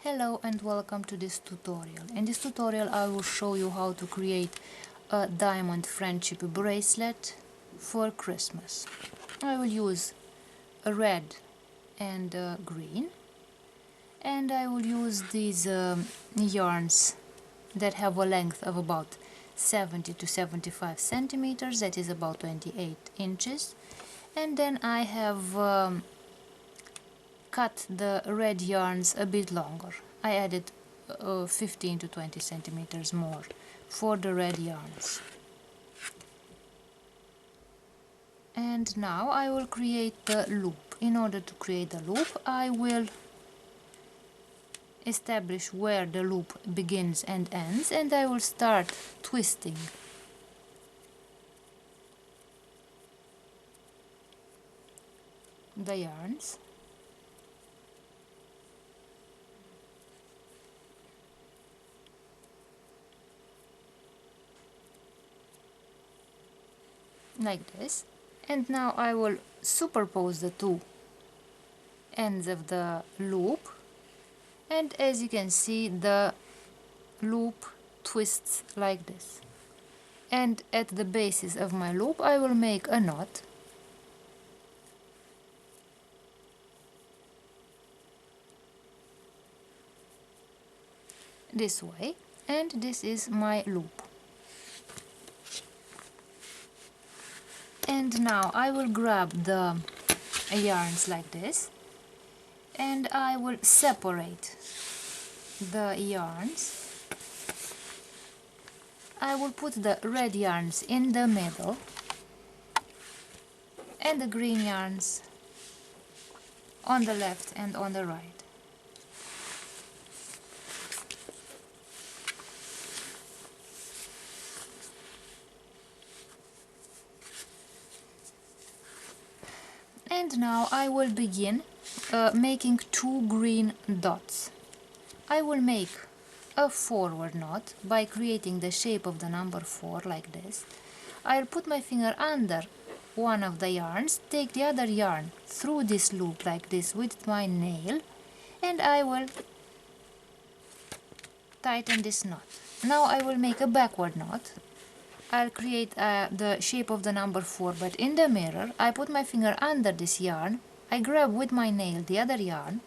Hello and welcome to this tutorial. In this tutorial I will show you how to create a diamond friendship bracelet for Christmas. I will use a red and green, and I will use these yarns that have a length of about 70 to 75 centimeters, that is about 28 inches, and then I have cut the red yarns a bit longer. I added 15 to 20 centimeters more for the red yarns. And now I will create the loop. In order to create the loop, I will establish where the loop begins and ends, and I will start twisting the yarns. Like this. And now I will superpose the two ends of the loop, and as you can see the loop twists like this. And at the basis of my loop I will make a knot. This way, and this is my loop. And now I will grab the yarns like this, and I will separate the yarns. I will put the red yarns in the middle and the green yarns on the left and on the right. And now I will begin making two green dots. I will make a forward knot by creating the shape of the number 4 like this. I'll put my finger under one of the yarns, take the other yarn through this loop like this with my nail, and I will tighten this knot. Now I will make a backward knot. I'll create the shape of the number 4, but in the mirror I put my finger under this yarn, I grab with my nail the other yarn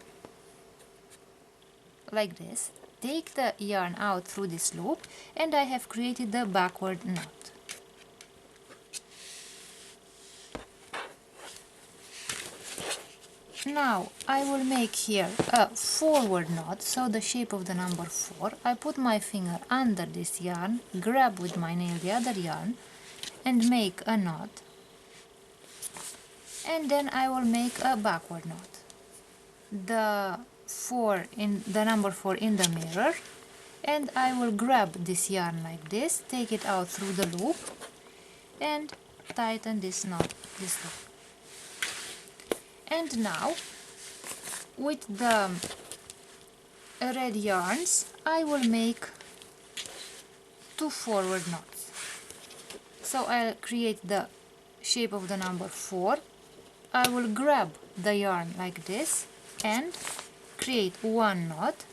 like this, take the yarn out through this loop, and I have created the backward knot. Now I will make here a forward knot, so the shape of the number 4. I put my finger under this yarn, grab with my nail the other yarn and make a knot, and then I will make a backward knot. The number 4 in the mirror, and I will grab this yarn like this, take it out through the loop and tighten this knot this way. And now with the red yarns I will make two forward knots. So I'll create the shape of the number 4. I will grab the yarn like this and create one knot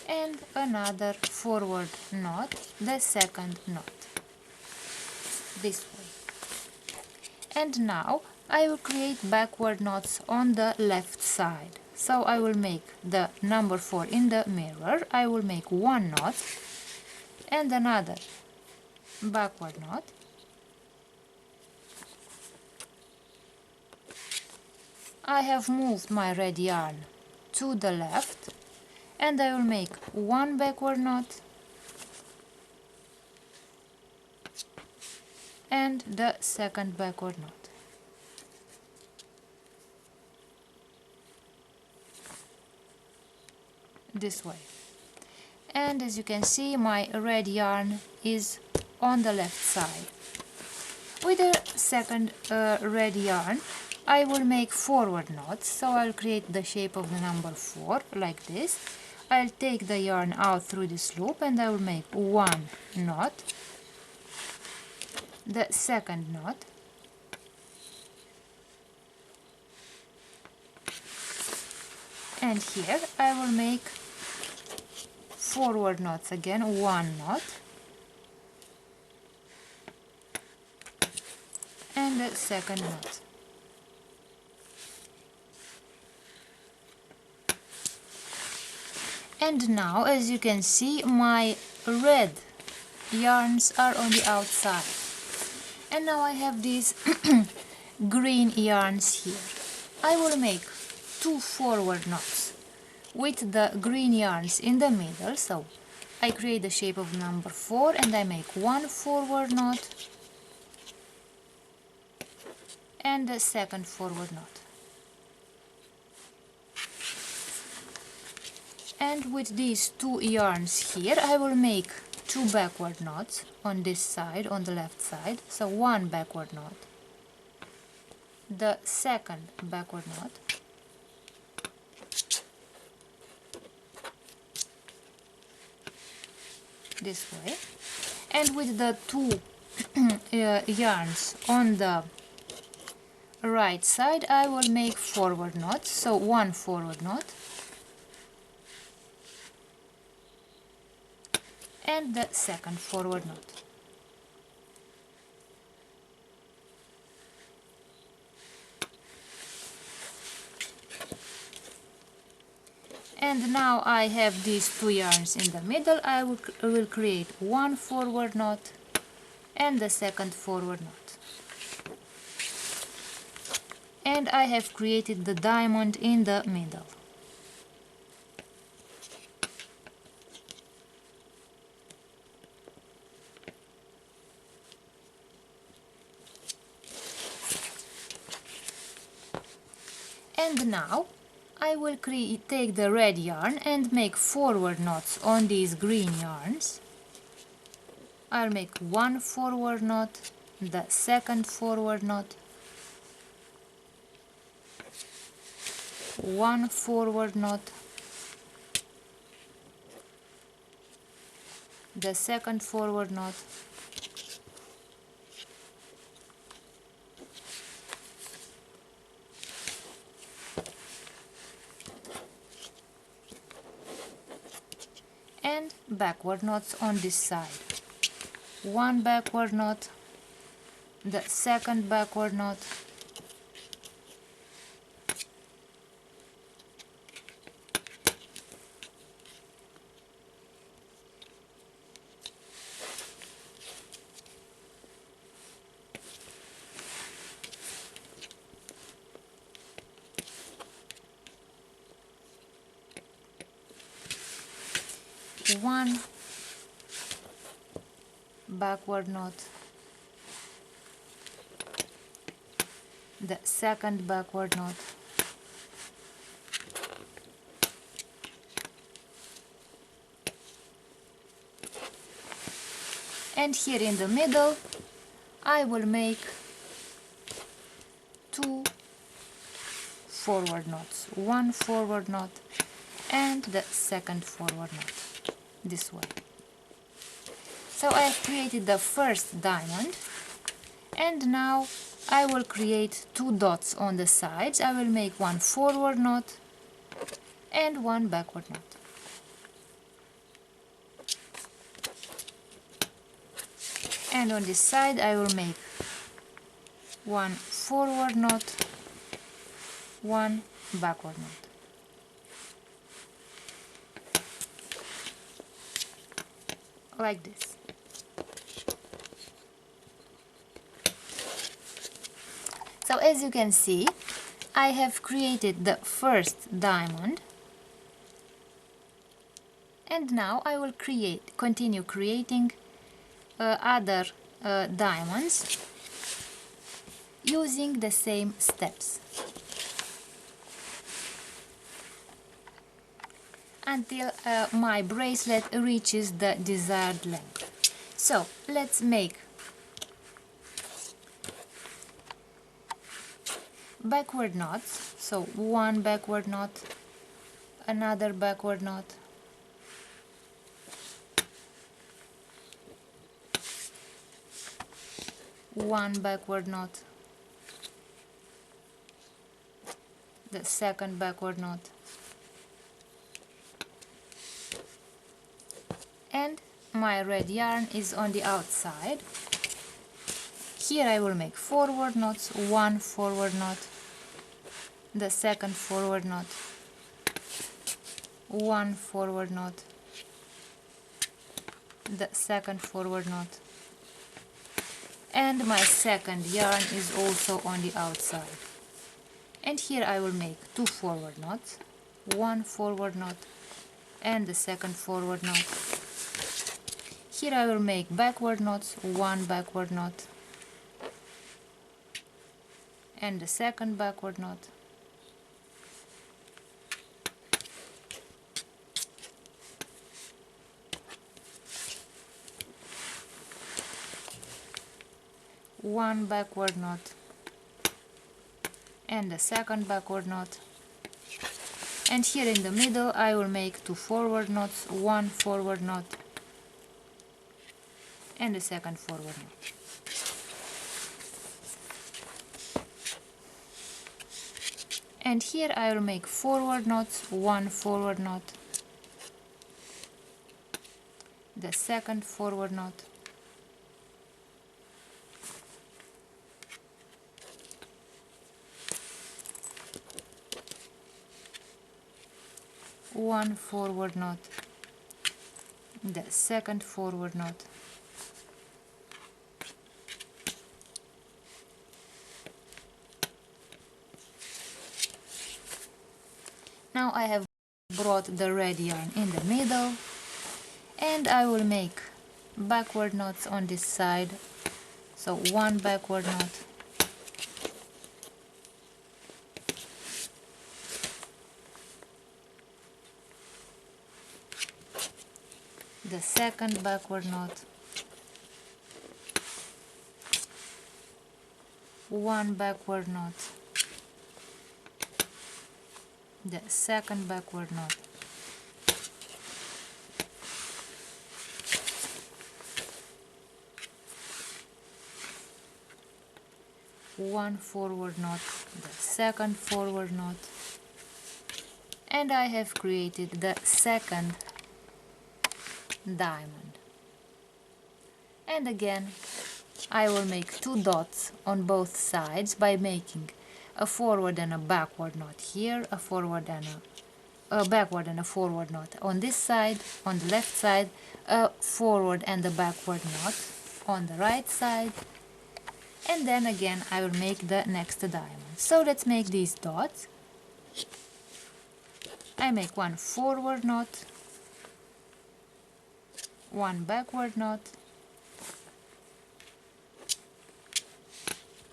and another forward knot, the second knot, this way. And now I will create backward knots on the left side. So I will make the number 4 in the mirror, I will make one knot and another backward knot, I have moved my red yarn to the left, and I will make one backward knot and the second backward knot. This way. And as you can see, my red yarn is on the left side. With the second red yarn I will make forward knots, so I'll create the shape of the number 4 like this. I'll take the yarn out through this loop and I will make one knot, the second knot, And here I will make forward knots again, one knot and a second knot. And now, as you can see, my red yarns are on the outside. And now I have these green yarns here. I will make 2 forward knots with the green yarns in the middle. So I create the shape of number 4 and I make 1 forward knot and a second forward knot. And with these 2 yarns here I will make 2 backward knots on this side, on the left side. So 1 backward knot, the second backward knot, this way, and with the 2 yarns on the right side I will make forward knots. So 1 forward knot and the second forward knot. And now I have these 2 yarns in the middle. I will create 1 forward knot and the second forward knot. And I have created the diamond in the middle. And now I will take the red yarn and make forward knots on these green yarns. I'll make 1 forward knot, the second forward knot, 1 forward knot, the second forward knot, and backward knots on this side. 1 backward knot, the second backward knot, one backward knot, the second backward knot, and here in the middle I will make 2 forward knots, 1 forward knot and the second forward knot, this way. So I have created the first diamond, and now I will create 2 dots on the sides. I will make 1 forward knot and 1 backward knot. And on this side I will make 1 forward knot, 1 backward knot. Like this. So as you can see, I have created the first diamond, and now I will continue creating other diamonds using the same steps until my bracelet reaches the desired length. So let's make backward knots. So 1 backward knot, another backward knot, one backward knot, the second backward knot, and my red yarn is on the outside. Here I will make forward knots, one forward knot, the second forward knot, one forward knot, the second forward knot, and my second yarn is also on the outside. And here I will make two forward knots, one forward knot and the second forward knot. Here I will make backward knots, one backward knot and the second backward knot, one backward knot and the second backward knot, and here in the middle I will make two forward knots, one forward knot and the second forward knot. And here I will make forward knots, one forward knot, the second forward knot, one forward knot, the second forward knot, now I have brought the red yarn in the middle, and I will make backward knots on this side, so one backward knot, the second backward knot, one backward knot, the second backward knot, one forward knot, the second forward knot, and I have created the second diamond. And again I will make two dots on both sides by making a forward and a backward knot here, a forward and a backward and a forward knot on this side, on the left side, a forward and a backward knot on the right side, and then again I will make the next diamond. So let's make these dots. I make one forward knot, one backward knot,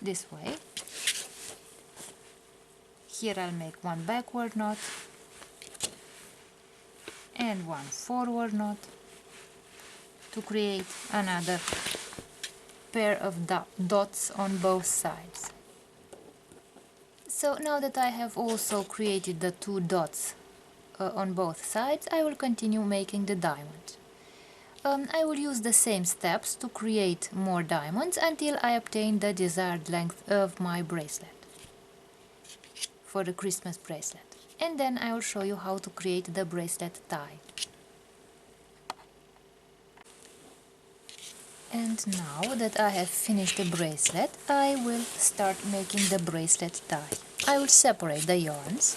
this way. Here I'll make one backward knot and one forward knot to create another pair of dots on both sides. So now that I have also created the two dots on both sides, I will continue making the diamond. I will use the same steps to create more diamonds until I obtain the desired length of my bracelet for the Christmas bracelet. And then I will show you how to create the bracelet tie. And now that I have finished the bracelet, I will start making the bracelet tie. I will separate the yarns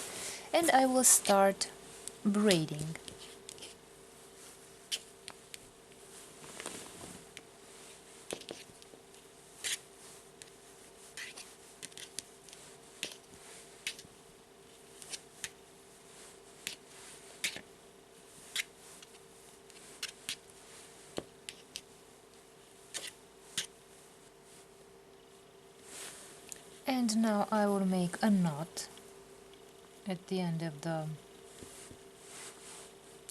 and I will start braiding. And now I will make a knot at the end of the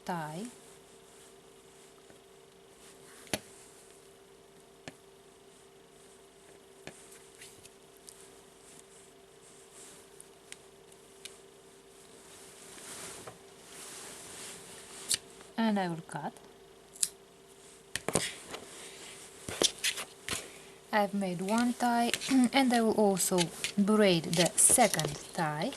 tie. And I will cut. I've made one tie and I will also braid the second tie.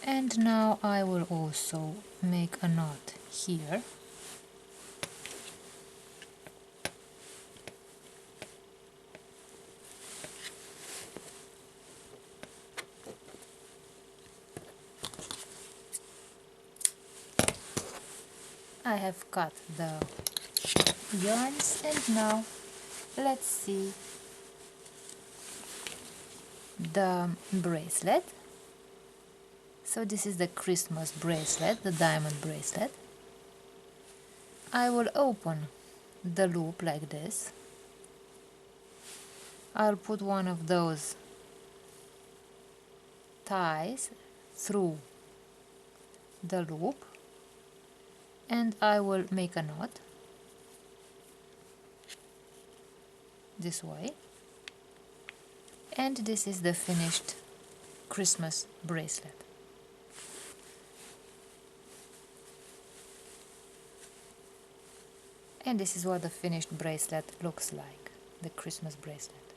And now I will also make a knot here. I have cut the yarns, and now let's see the bracelet. So this is the Christmas bracelet, the diamond bracelet. I will open the loop like this. I'll put one of those ties through the loop, and I will make a knot this way. And this is the finished Christmas bracelet. And this is what the finished bracelet looks like, the Christmas bracelet.